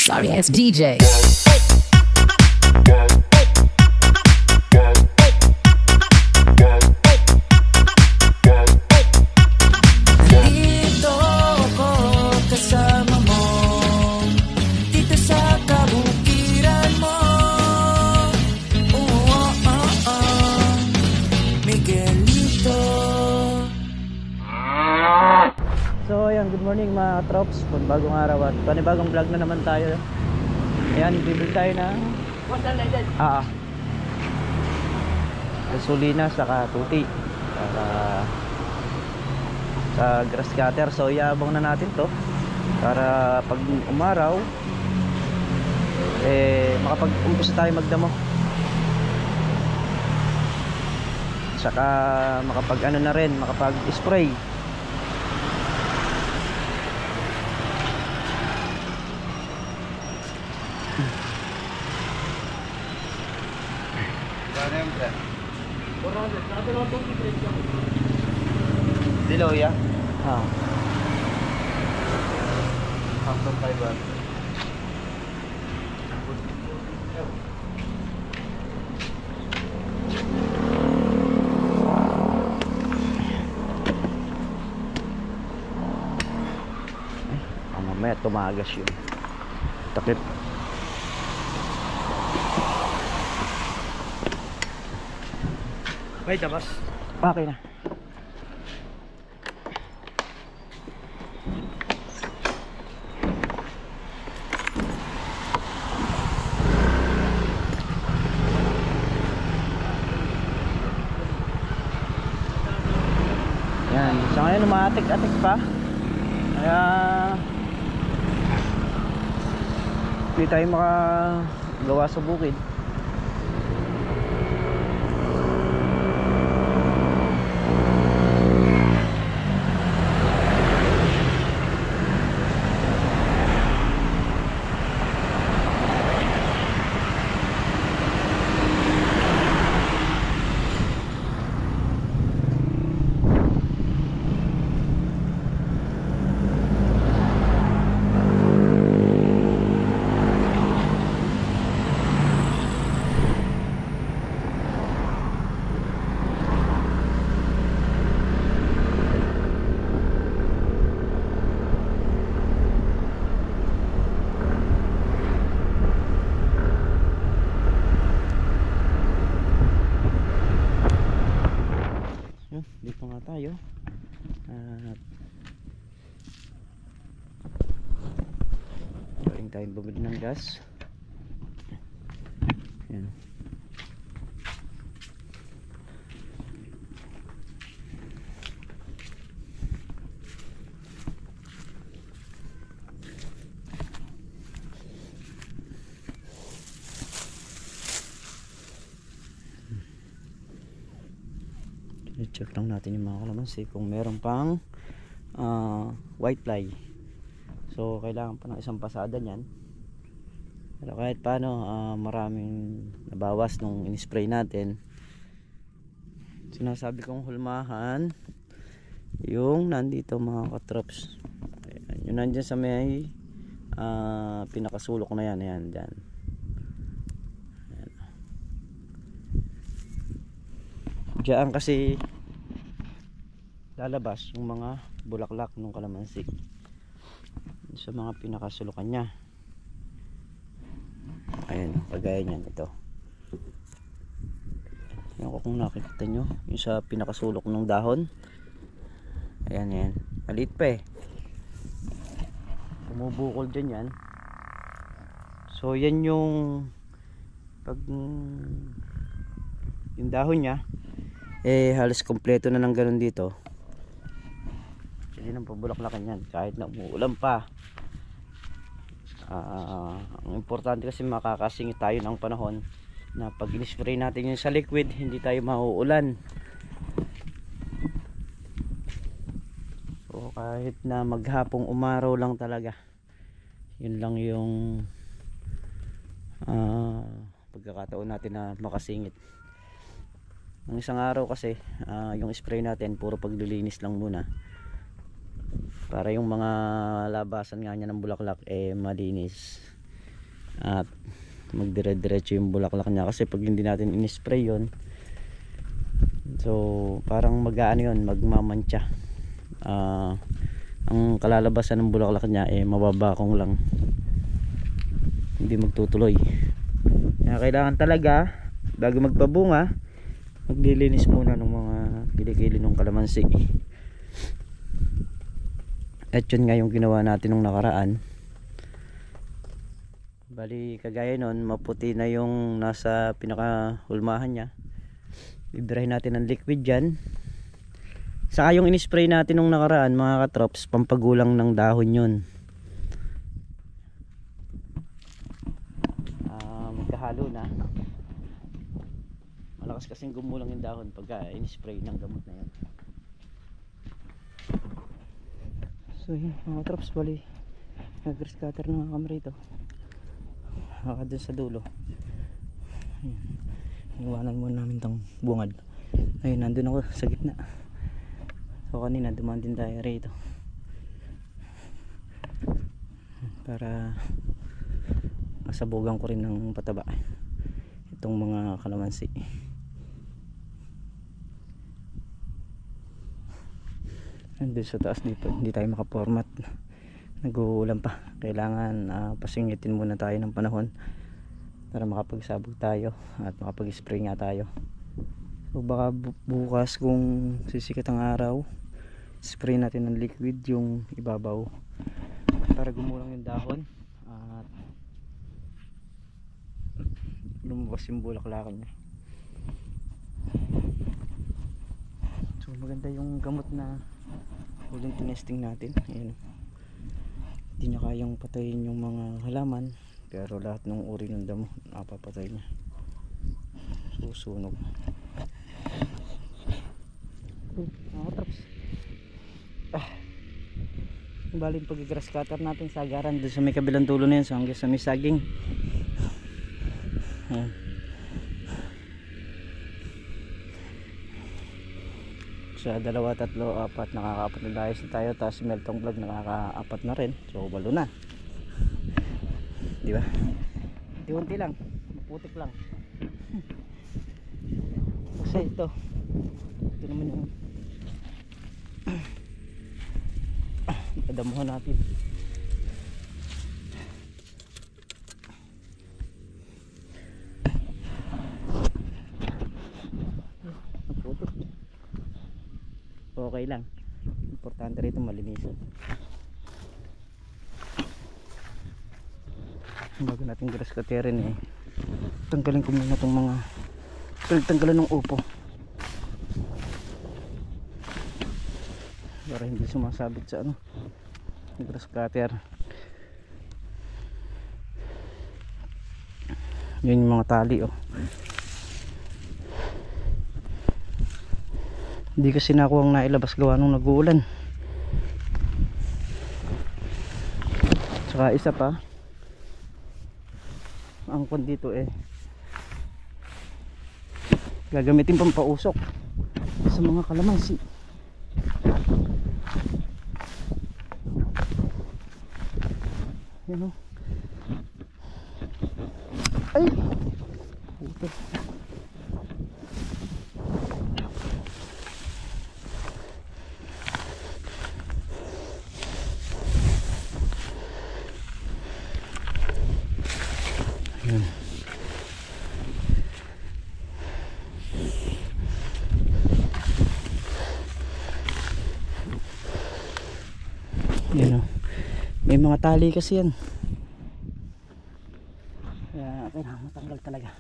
sorry ass DJ. Dito ako kasama mo, dito sa kabukiran mo. Miguelito. So ayan, good morning mga trops. Bagong araw at panibagong vlog na naman tayo. Ayan, bibili tayo ng gasolina saka tuti sa grass cutter. So iabang na natin to para pag umaraw makapag-umpisa tayo magdamo, saka makapag ano na rin, makapag-spray. Dilaw ya? Ah. Hanggang 5 Mamaya tumagas yun. Takip. May tabas. Okay na. Yan, sa ngayon umatik-atik pa. Kaya hindi tayo makagawa sa bukid. Dito nga tayo at galing tayong bumili ng gas. Yan. I-check lang natin yung mga kalamansi kung meron pang white fly. So kailangan pa ng isang pasada niyan. Pero kahit paano maraming nabawas nung in-spray natin. Sinasabi kong hulmahan yung nandito mga katrops. Ayan, yung nandyan sa may pinakasulok na yan. Ayan, dyan. Diyan kasi lalabas yung mga bulaklak ng kalamansi sa mga pinakasulukan nya. Ayan, kagaya nyan ito. Ayan ko kung nakikita nyo yung sa pinakasulok ng dahon. Ayan, yan, maliit pa bumubukol dyan yan. So yan yung pag yung dahon nya halos kompleto na ng ganun dito. Hindi nang pabulaklakan yan kahit na umuulan pa. Ang importante kasi makakasingit tayo ng panahon na pag in-spray natin yung sa liquid hindi tayo mauulan. So kahit na maghapong umaraw lang talaga, yun lang yung pagkakataon natin na makasingit. Ang isang araw kasi yung spray natin puro paglilinis lang muna para yung mga labasan nga niya ng bulaklak malinis. at magdire-diretso yung bulaklak niya, kasi pag hindi natin in-spray yon, so parang mag-aano yun, magmamantsa. Ang kalalabasan ng bulaklak niya mababakong lang, hindi magtutuloy. Kaya kailangan talaga bago magpabunga, maglilinis muna ng mga kilikili ng kalamansi. At yun nga yung ginawa natin nung nakaraan. Bali kagaya nun, maputi na yung nasa pinakahulmahan niya, bibirahin natin ng liquid dyan. Saka yung in-spray natin nung nakaraan mga katrops, pampagulang ng dahon yun. Magkahalo na, malakas kasing gumulang yung dahon pagka in-spray ng gamot na yun. So yun mga katrops, bali nag-grass cutter na kami rito. Dun sa dulo, iwanan muna namin tong bungad. Ayun, nandun ako sa gitna. So kanina dumaan din tayo rito para masabugan ko rin ng pataba itong mga kalamansi. Nandun sa taas dito hindi tayo makapormat, nag-uulan pa. Kailangan pasingitin muna tayo ng panahon para makapagsabog tayo at makapag-spray nga tayo. So baka bukas kung sisikat ang araw, spray natin ng liquid yung ibabaw para gumulang yung dahon at lumabas yung bulaklakan niya. So maganda yung gamot na huling tinesting natin. Ayan, hindi niya kayang patayin yung mga halaman, pero lahat ng uri ng damo napapatay niya. Susunog. Traps. Bali yung pag-grass cutter natin sa agaran doon sa may kabilang dulo na yun, so hanggang sa may saging. Ayan. Sa 2, 3, 4 nakaka-4 na dahil tayo, tapos meltong vlog nakaka-4 na rin, so 8 na, diba? Unti lang, maputik lang. Kasi ito naman yung padamuhan natin. Okay lang, importante rito malinisan. Bago natin grass cutterin tanggalin ko muna itong mga tanggalan ng upo para hindi sumasabit sa grass cutter. Yun yung mga tali hindi kasi nakuha ang nailabas gawa nung nag-uulan. Saka isa pa, ang kon dito gagamitin pang pausok sa mga kalamansi. Yan ay puto. Yan may mga tali kasi yan, kaya kailangan matanggal talaga.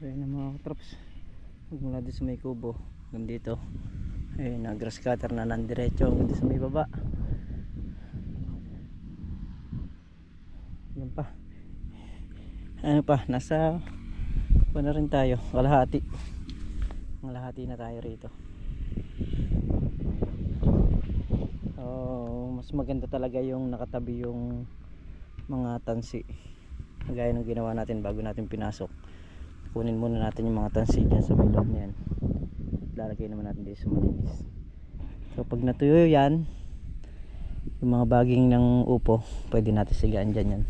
Ayan ang mga traps, magmula dito sa may kubo hanggang dito. Ayun, grass cutter na nandiretso hanggang dito sa may baba. Yan pa, nasa na rin tayo, kalahati na tayo rito. Mas maganda talaga yung nakatabi yung mga tansi, gaya ng ginawa natin bago natin pinasok. Kunin muna natin yung mga tansi dyan sa may loob niyan, lalagay naman natin dito sa malinis. So pag natuyo yan, yung mga baging ng upo, pwede natin sigaan dyan yan.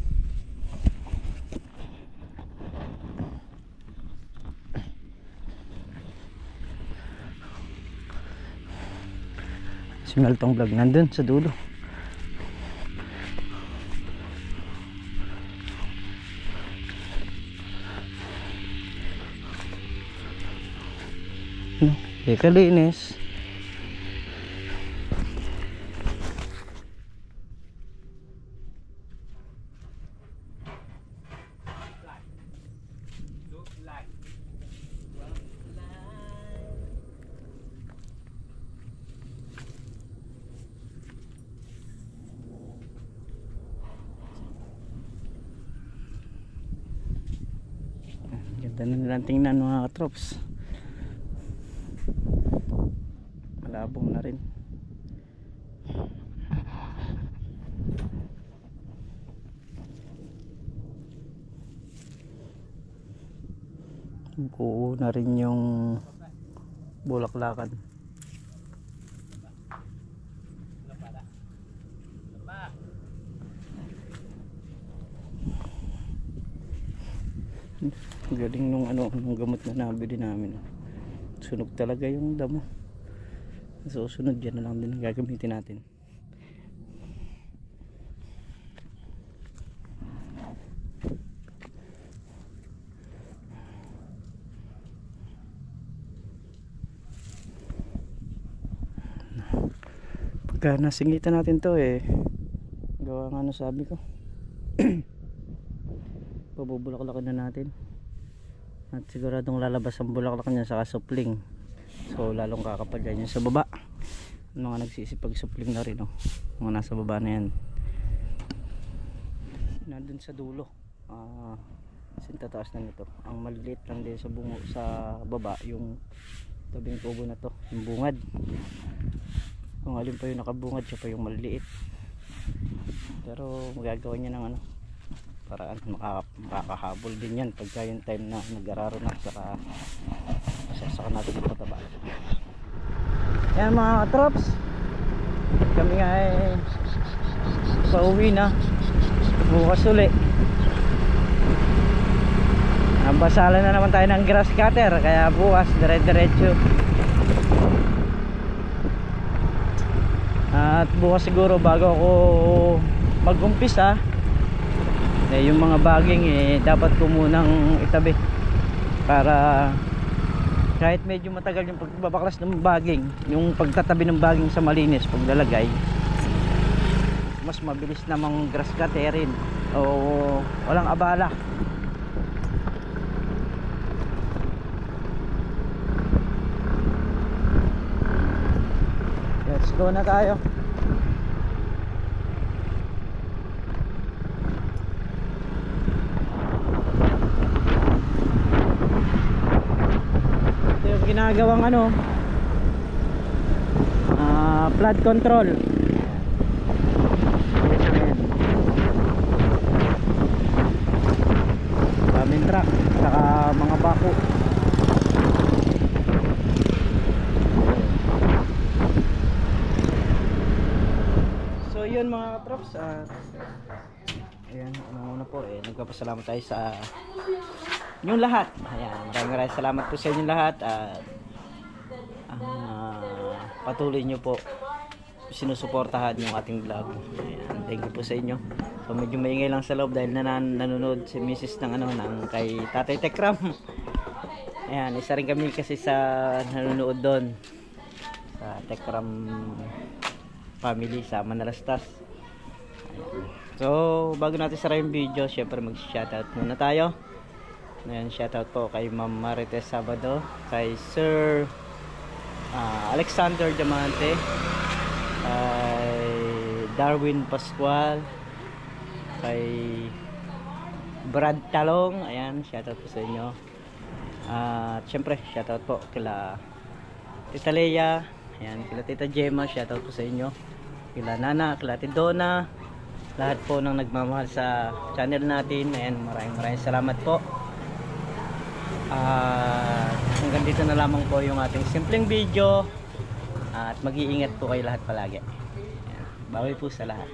Si Meltong Vlog nandun sa dulo. Hindi kalinis. Ganda na nilang tingnan mga katrops. Malabong na rin. Buo na rin yung bulaklakan. Galing nung nung gamot na nabili namin. Sunog talaga yung damo. So sunod yan na lang din ang gagamitin natin. Pagka nasingitan natin to gawa nga sabi ko pabubulaklakan na natin. At siguradong lalabas ang bulaklak niya sa supling. So lalong kakapal yan sa baba. Mga nagsisipag supling na rin mga nasa baba na yan. Nandun sa dulo. Sintataas na nito. Ang maliliit lang din sa bungo sa baba yung tabing kubo na to, yung bungad. Kung alin pa yung nakabungad, siya pa yung maliliit. Pero magagawa niya ng para makakahabol din yan pagka yung time na nag-araro na, saka masasaka natin yung pataba. Yan mga katrops, kami nga pauwi na bukas uli. Basalan na naman tayo ng grass cutter, kaya bukas dire-diretso. At bukas siguro bago ako mag-umpisa yung mga baging dapat ko munang itabi para kahit medyo matagal yung pagbabaklas ng baging, yung pagtatabi ng baging sa malinis paglalagay, mas mabilis namang grass cutterin o walang abala. Let's go na tayo. Ginagawang flood control. Daming truck saka mga bako. So yun mga katrops, ayan, una po nagpapasalamat tayo sa inyong lahat. Ayan, maraming salamat po sa inyong lahat at patuloy nyo po sinusuportahan yung ating vlog. Ayan, thank you po sa inyo. So medyo maingay lang sa loob dahil nanonood si Mrs. ng kay Tatay Tekram. Ayan, isa rin kami kasi sa nanonood doon sa Tekram family sa Manalastas. Ayan. So bago natin sara yung video, syempre mag-shoutout muna tayo. Ayan, shoutout po kay Ma'am Marites Sabado, kay Sir Alexander Diamante, kay Darwin Pascual, kay Brad Talong. Ayan, shoutout po sa inyo. Syempre shoutout po kila Tita Leia, ayan, kila Tita Gemma, shoutout po sa inyo, kila Nana, kila Tita Donna, lahat po ng nagmamahal sa channel natin. Ayan, maraming salamat po. Hanggang dito na lamang po yung ating simpleng video. At mag-iingat po kayo lahat palagi. Ayan. Bawal po sa lahat.